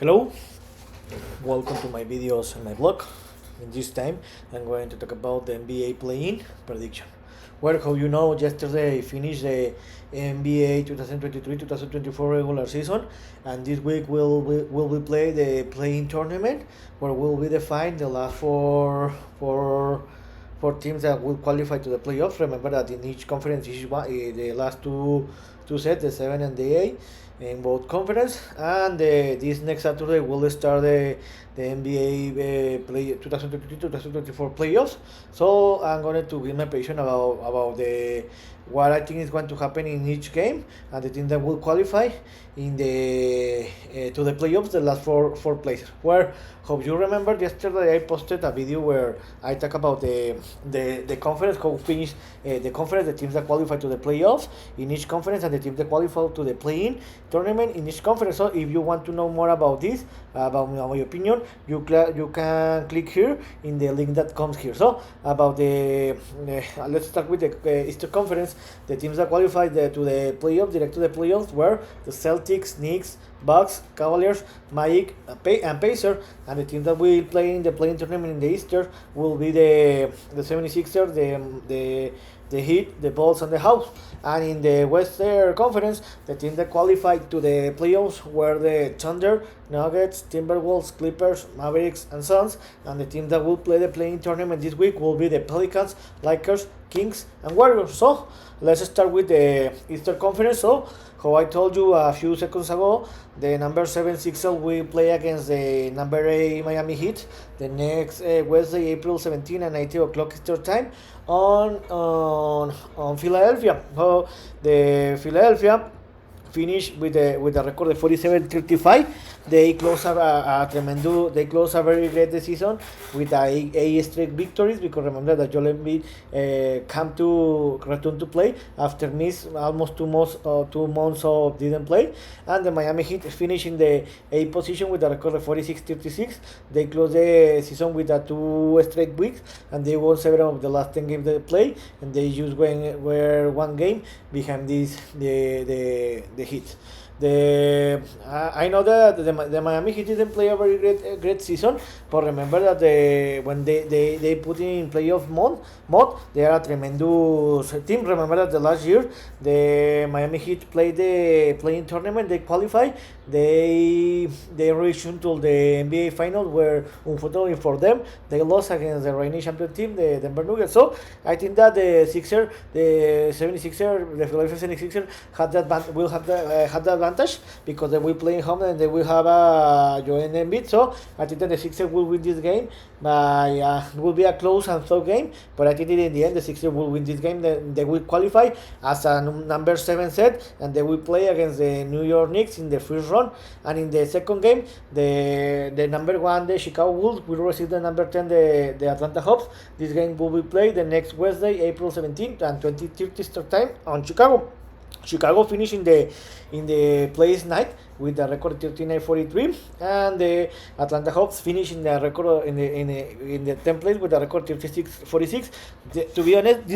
Hello, welcome to my videos and my blog. In this time, I'm going to talk about the NBA play-in prediction. Well, how you know, yesterday finished the NBA 2023-2024 regular season, and this week will we play the play-in tournament, where will be defined the last four teams that will qualify to the playoffs. Remember that in each conference, the last two sets, the 7 and the 8, in both conference, and this next Saturday will start the NBA play 2023-2024 playoffs. So I'm going to give my prediction about the what I think is going to happen in each game, and the team that will qualify in the to the playoffs, the last four places. Where, hope you remember, yesterday I posted a video where I talk about the conference, how finish the conference, the teams that qualify to the playoffs in each conference, and the teams that qualify to the play-in tournament in each conference. So if you want to know more about this, about my opinion, you can click here in the link that comes here. So about let's start with the Eastern Conference. The teams that qualified to the playoffs, direct to the playoffs, were the Celtics, Knicks, Bucks, Cavaliers, Magic, and Pacers. And the team that will play in the playing tournament in the Eastern will be the 76ers, the Heat, the Bulls, and the Hawks. And in the Western Conference, the team that qualified to the playoffs were the Thunder, Nuggets, Timberwolves, Clippers, Mavericks, and Suns. And the team that will play the playing tournament this week will be the Pelicans, Lakers, Kings, and Warriors. So let's start with the Eastern Conference. So, how I told you a few seconds ago, the number 7 Sixers will play against the number 8 Miami Heat the next Wednesday, April 17 and 18 o'clock Eastern Time on Philadelphia. So the Philadelphia finished with a record of 47-35. They close they close a very great season with eight straight victories, because remember that Joel Embiid return to play after miss almost 2 months of didn't play. And the Miami Heat finished in the 8th position with a record of 46-36. They closed the season with 2 straight weeks, and they won 7 of the last 10 games they play, and they just were 1 game behind the Heat. I know that the Miami Heat didn't play a very great season, but remember that when they put in playoff mode, they are a tremendous team. Remember that the last year the Miami Heat played the playing tournament, they qualified, they reached until the NBA final, where unfortunately for them they lost against the reigning champion team, the Denver Nuggets. So I think that the 76er, the Philadelphia 76er will have the advantage, because they will play home and they will have Joel Embiid. So I think that the Sixers will win this game. It will be a close and tough game, but I think that in the end the Sixers will win this game. They will qualify as a number 7 set, and they will play against the New York Knicks in the first round. And in the second game, the number 1, the Chicago Bulls, will receive the number 10, the Atlanta Hawks. This game will be played the next Wednesday, April 17th and 20:30 start time on Chicago. Chicago finished in the place night with a record 39-43, and the Atlanta Hawks finished in the record in the 10th place with a record 36-46. To be honest,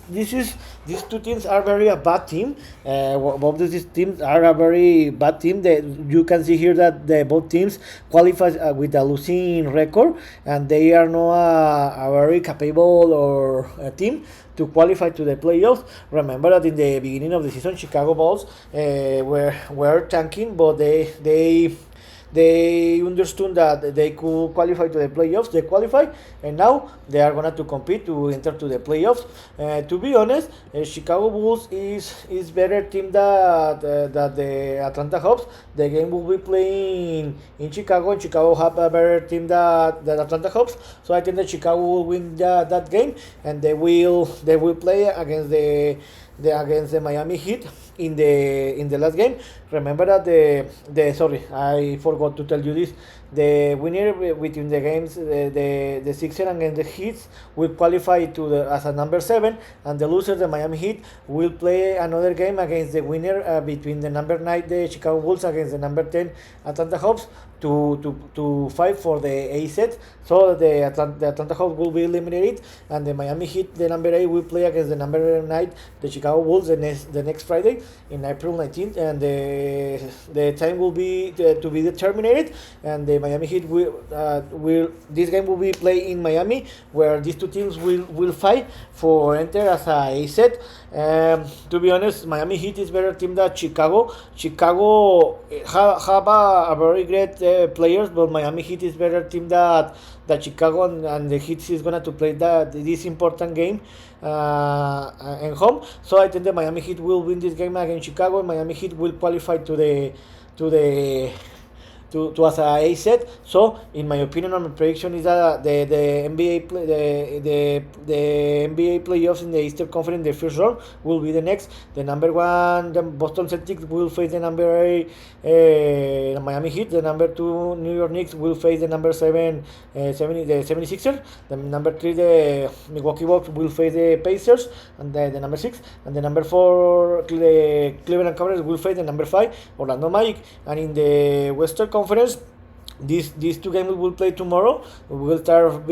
these two teams are very a bad team. Both these teams are a very bad team. You can see here that both teams qualify with a losing record, and they are not a very capable or team to qualify to the playoffs. Remember that in the beginning of the season, Chicago Bulls were tanking, but they understood that they could qualify to the playoffs. They qualified, and now they are going to compete to enter to the playoffs. To be honest, Chicago Bulls is better team than the Atlanta Hawks. The game will be playing in Chicago, and Chicago have a better team than Atlanta Hawks. So I think that Chicago will win that game, and they will play against the Miami Heat in the last game. Remember that sorry, I forgot to tell you this. The winner between the games, the Sixers against the Heat, will qualify as a number 7, and the loser, the Miami Heat, will play another game against the winner between the number 9, the Chicago Bulls, against the number 10, Atlanta Hawks, to fight for the A set. So the Atlanta Hawks will be eliminated, and the Miami Heat, the number 8, will play against the number 9, the Chicago Bulls, the next Friday in April 19th, and the the time will be to be determined, and the Miami Heat will this game will be played in Miami, where these two teams will fight for enter as a set. To be honest, Miami Heat is better team than Chicago. Chicago have a very great players, but Miami Heat is better team that Chicago, and the Heat is gonna to play this important game at home. So I think the Miami Heat will win this game against Chicago, and Miami Heat will qualify to the to as a set. So in my opinion, and my prediction is that the NBA the NBA playoffs in the Eastern Conference, the first round will be the next. The number one, the Boston Celtics will face the number 8 Miami Heat. The number 2 New York Knicks will face the number 7 the 76ers. The number 3 the Milwaukee Bucks will face the Pacers, and the number 6, and the number 4 the Cleveland Cavaliers will face the number 5 Orlando Magic. And in the Western Conference, these two games will play tomorrow. We will start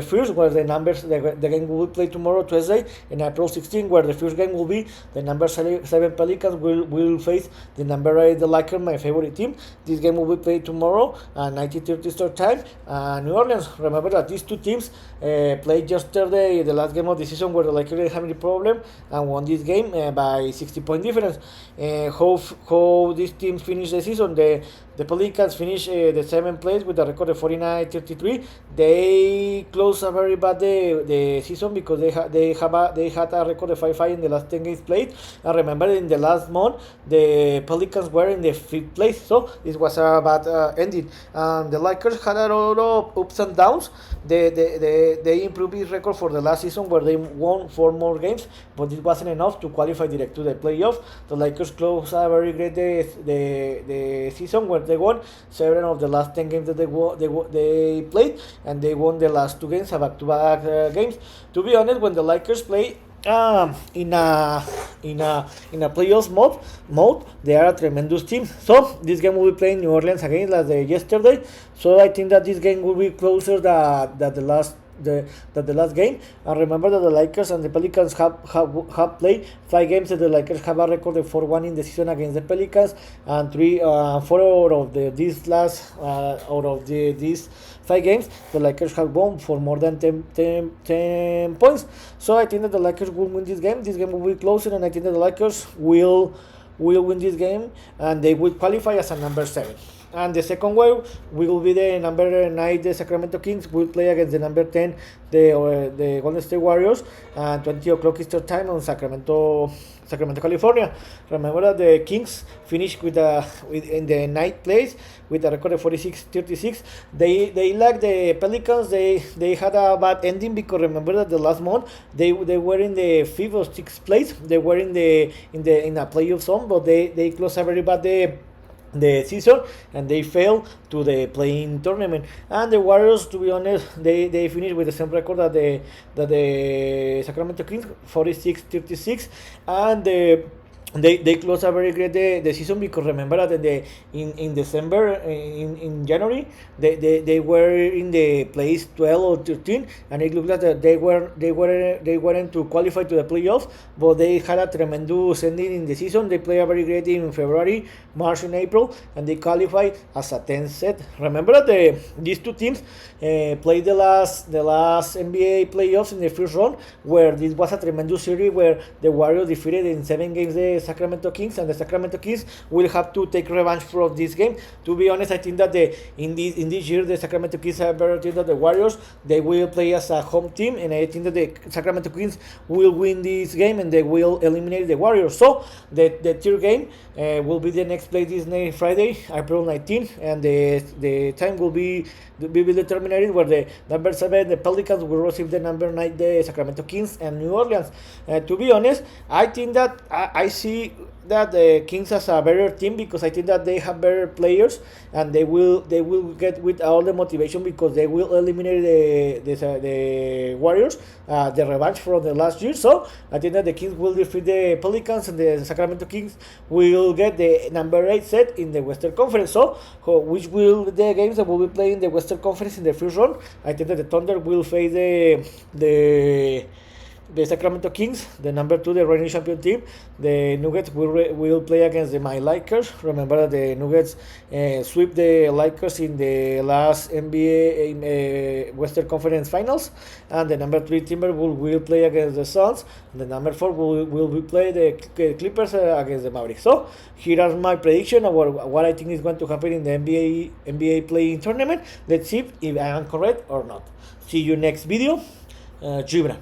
first, where the game will play tomorrow, Tuesday, in April 16, where the first game will be the number 7 Pelicans will face the number 8 the Lakers, my favorite team. This game will be played tomorrow at 19:30 start time. New Orleans. Remember that these two teams played yesterday, the last game of the season, where the Lakers had a problem and won this game by 60-point difference. How these teams finish the season? The Pelicans finish the 7th place with a record of 49-33. They closed a very bad the season because they had a record of 5-5 in the last 10 games played. And remember, in the last month, the Pelicans were in the 5th place, so this was a bad ending. The Lakers had a lot of ups and downs. They improved this record for the last season, where they won 4 more games, but it wasn't enough to qualify direct to the playoff. The Lakers closed a very great the season, where they won 7 of the last 10 games that they played, and they won the last 2 games, back-to-back games. To be honest, when the Lakers play in a playoffs mode, they are a tremendous team. So this game will be playing New Orleans again as yesterday. So I think that this game will be closer than the last game. And remember that the Lakers and the Pelicans have played 5 games, and the Lakers have a record of 4-1 in the season against the Pelicans, and 4 out of these 5 games, the Lakers have won for more than 10 points. So I think that the Lakers will win this game. This game will be closer, and I think that the Lakers will win this game, and they will qualify as a number 7. And the second way will be the number 9, the Sacramento Kings will play against the number 10, the Golden State Warriors, and 20 o'clock Eastern time on Sacramento, California. Remember that the Kings finished in the 9th place with a record of 46-36. They like the Pelicans. They had a bad ending, because remember that the last month they were in the 5th or 6th place. They were in a playoff zone, but they closed a very bad the season, and they failed to the playing tournament. And the Warriors, to be honest, they finished with the same record that the Sacramento Kings, 46-36, and they closed a very great the season, because remember that in December, in January, they were in the place 12 or 13, and it looked like that they weren't to qualify to the playoffs, but they had a tremendous ending in the season. They played a very great in February, March, and April, and they qualified as a 10th set. Remember that these two teams played the last NBA playoffs in the first round, where this was a tremendous series, where the Warriors defeated in 7 games the Sacramento Kings, and the Sacramento Kings will have to take revenge for this game. To be honest, I think that in this year the Sacramento Kings are better team than the Warriors. They will play as a home team, and I think that the Sacramento Kings will win this game, and they will eliminate the Warriors. So the third game will be the next play this next Friday, April 19th, and the time will be determined, where the number 7, the Pelicans, will receive the number 9, the Sacramento Kings, and New Orleans. To be honest, I think that I see that the Kings as a better team, because I think that they have better players, and they will get with all the motivation, because they will eliminate the Warriors, the revenge from the last year. So I think that the Kings will defeat the Pelicans, and the Sacramento Kings will get the number 8 set in the Western Conference. So which will the games that will be playing in the Western Conference in the first round? I think that the Thunder will face the Sacramento Kings, the number 2, the reigning champion team. The Nuggets will play against the my Lakers. Remember that the Nuggets sweep the Lakers in the last NBA Western Conference Finals, and the number 3 Timberwolves will play against the Suns. The number 4 will play the Clippers against the Mavericks. So here are my prediction of what I think is going to happen in the NBA playing tournament. Let's see if I am correct or not. See you next video. Gibran.